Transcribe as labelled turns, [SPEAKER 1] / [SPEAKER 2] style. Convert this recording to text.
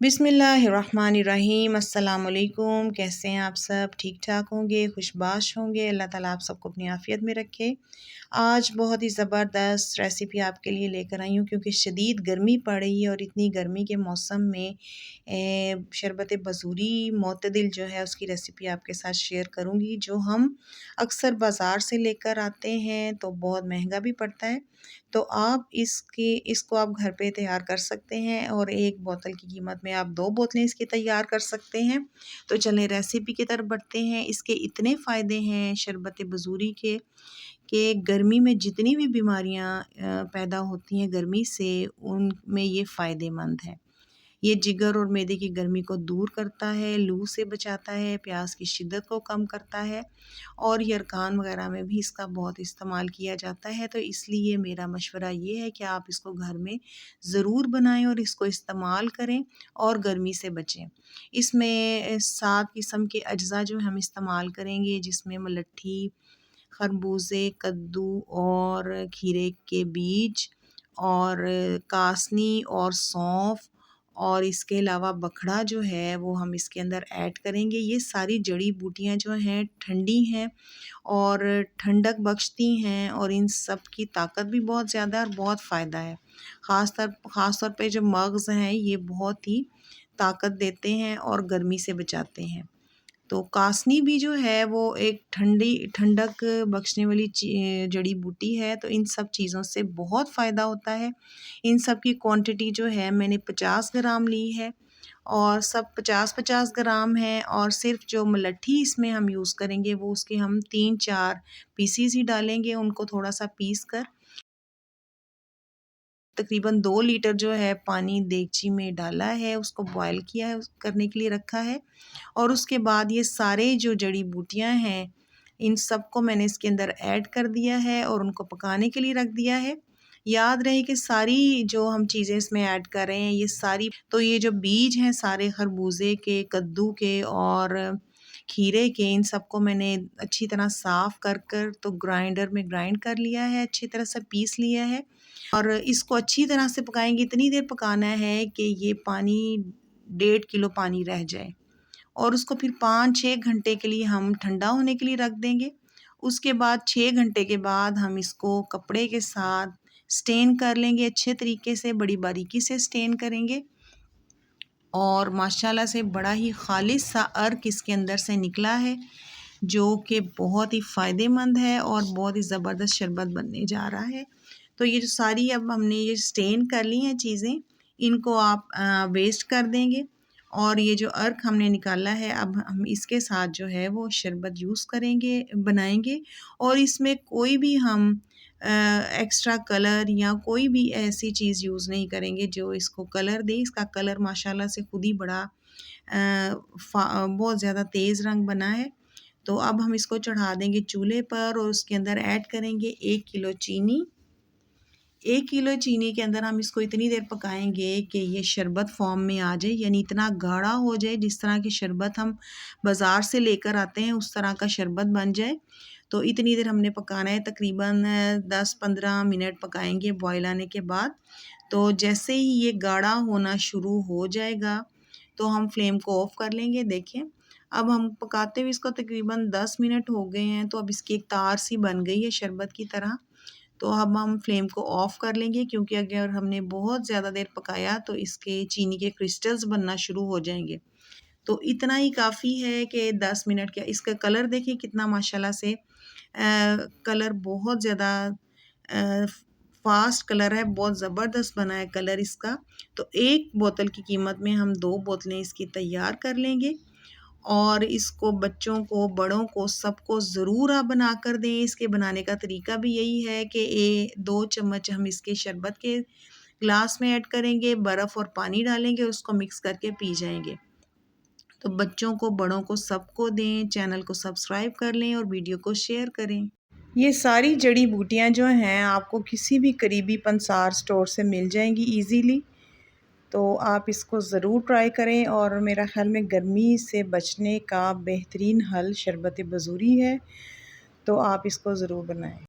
[SPEAKER 1] बिस्मिल्लाहिर्रहमानिर्रहीम। अस्सलाम वालेकुम। कैसे हैं आप सब? ठीक ठाक होंगे, खुशबाश होंगे। अल्लाह ताला आप सबको अपनी आफ़ियत में रखे। आज बहुत ही ज़बरदस्त रेसिपी आपके लिए लेकर आई हूँ क्योंकि शदीद गर्मी पड़ रही है और इतनी गर्मी के मौसम में शरबत बज़ूरी मोतदिल जो है उसकी रेसिपी आपके साथ शेयर करूँगी, जो हम अक्सर बाज़ार से लेकर आते हैं तो बहुत महंगा भी पड़ता है। तो आप इसको आप घर पे तैयार कर सकते हैं और एक बोतल की कीमत में आप 2 बोतलें इसकी तैयार कर सकते हैं। तो चलें रेसिपी की तरफ बढ़ते हैं। इसके इतने फ़ायदे हैं शरबत बज़ूरी के कि गर्मी में जितनी भी बीमारियां पैदा होती हैं गर्मी से, उनमें ये फ़ायदेमंद है। ये जिगर और मैदे की गर्मी को दूर करता है, लू से बचाता है, प्यास की शिद्दत को कम करता है और यरकान वगैरह में भी इसका बहुत इस्तेमाल किया जाता है। तो इसलिए मेरा मशवरा ये है कि आप इसको घर में ज़रूर बनाएं और इसको इस्तेमाल करें और गर्मी से बचें। इसमें 7 किस्म के अज्जा जो हम इस्तेमाल करेंगे, जिसमें मलट्ठी, खरबूजे, कद्दू और खीरे के बीज और कासनी और सौंफ और इसके अलावा बखड़ा जो है वो हम इसके अंदर ऐड करेंगे। ये सारी जड़ी बूटियाँ जो हैं ठंडी हैं और ठंडक बख्शती हैं और इन सब की ताकत भी बहुत ज़्यादा है और बहुत फ़ायदा है। ख़ास तौर पे जो मग़ज़ हैं ये बहुत ही ताकत देते हैं और गर्मी से बचाते हैं। तो कासनी भी जो है वो एक ठंडक बख्शने वाली जड़ी बूटी है। तो इन सब चीज़ों से बहुत फ़ायदा होता है। इन सब की क्वांटिटी जो है मैंने 50 ग्राम ली है और सब 50-50 ग्राम है और सिर्फ जो मलट्ठी इसमें हम यूज़ करेंगे वो उसके हम 3-4 पीसीस ही डालेंगे। उनको थोड़ा सा पीस कर तकरीबन 2 लीटर जो है पानी देगची में डाला है, उसको बॉयल किया है, करने के लिए रखा है और उसके बाद ये सारे जो जड़ी बूटियां हैं इन सबको मैंने इसके अंदर ऐड कर दिया है और उनको पकाने के लिए रख दिया है। याद रहे कि सारी जो हम चीज़ें इसमें ऐड कर रहे हैं ये सारी, तो ये जो बीज हैं सारे खरबूजे के, कद्दू के और खीरे के, इन सबको मैंने अच्छी तरह साफ़ कर तो ग्राइंडर में ग्राइंड कर लिया है, अच्छी तरह से पीस लिया है और इसको अच्छी तरह से पकाएंगे। इतनी देर पकाना है कि ये पानी 1.5 किलो पानी रह जाए और उसको फिर 5-6 घंटे के लिए हम ठंडा होने के लिए रख देंगे। उसके बाद 6 घंटे के बाद हम इसको कपड़े के साथ स्टेन कर लेंगे, अच्छे तरीके से बड़ी बारीकी से स्टेन करेंगे और माशाल्लाह से बड़ा ही खालिस सा अर्क इसके अंदर से निकला है, जो कि बहुत ही फ़ायदेमंद है और बहुत ही ज़बरदस्त शरबत बनने जा रहा है। तो ये जो सारी अब हमने ये स्टेन कर ली हैं चीज़ें, इनको आप वेस्ट कर देंगे और ये जो अर्क हमने निकाला है अब हम इसके साथ जो है वो शरबत यूज़ करेंगे, बनाएंगे और इसमें कोई भी हम एक्स्ट्रा कलर या कोई भी ऐसी चीज़ यूज़ नहीं करेंगे जो इसको कलर दे। इसका कलर माशाल्लाह से खुद ही बड़ा बहुत ज़्यादा तेज़ रंग बना है। तो अब हम इसको चढ़ा देंगे चूल्हे पर और उसके अंदर ऐड करेंगे 1 किलो चीनी। 1 किलो चीनी के अंदर हम इसको इतनी देर पकाएंगे कि ये शरबत फॉर्म में आ जाए, यानी इतना गाढ़ा हो जाए जिस तरह की शरबत हम बाज़ार से लेकर आते हैं उस तरह का शरबत बन जाए। तो इतनी देर हमने पकाना है, तकरीबन 10-15 मिनट पकाएंगे बॉयल आने के बाद। तो जैसे ही ये गाढ़ा होना शुरू हो जाएगा तो हम फ्लेम को ऑफ़ कर लेंगे। देखें अब हम पकाते हुए इसको तकरीबन 10 मिनट हो गए हैं, तो अब इसकी एक तार सी बन गई है शरबत की तरह। तो अब हम फ्लेम को ऑफ़ कर लेंगे क्योंकि अगर हमने बहुत ज़्यादा देर पकाया तो इसके चीनी के क्रिस्टल्स बनना शुरू हो जाएंगे। तो इतना ही काफ़ी है कि 10 मिनट का इसका कलर देखिए कितना माशाल्लाह से कलर बहुत ज़्यादा फास्ट कलर है, बहुत ज़बरदस्त बना है कलर इसका। तो एक बोतल की कीमत में हम 2 बोतलें इसकी तैयार कर लेंगे और इसको बच्चों को, बड़ों को, सबको ज़रूर आप बना कर दें। इसके बनाने का तरीका भी यही है कि 2 चम्मच हम इसके शरबत के ग्लास में ऐड करेंगे, बर्फ़ और पानी डालेंगे, उसको मिक्स करके पी जाएंगे। तो बच्चों को, बड़ों को, सबको दें। चैनल को सब्सक्राइब कर लें और वीडियो को शेयर करें। ये सारी जड़ी बूटियाँ जो हैं आपको किसी भी करीबी पंसार स्टोर से मिल जाएंगी ईज़िली। तो आप इसको ज़रूर ट्राई करें और मेरा ख़्याल में गर्मी से बचने का बेहतरीन हल शरबत बज़ूरी है। तो आप इसको ज़रूर बनाएं।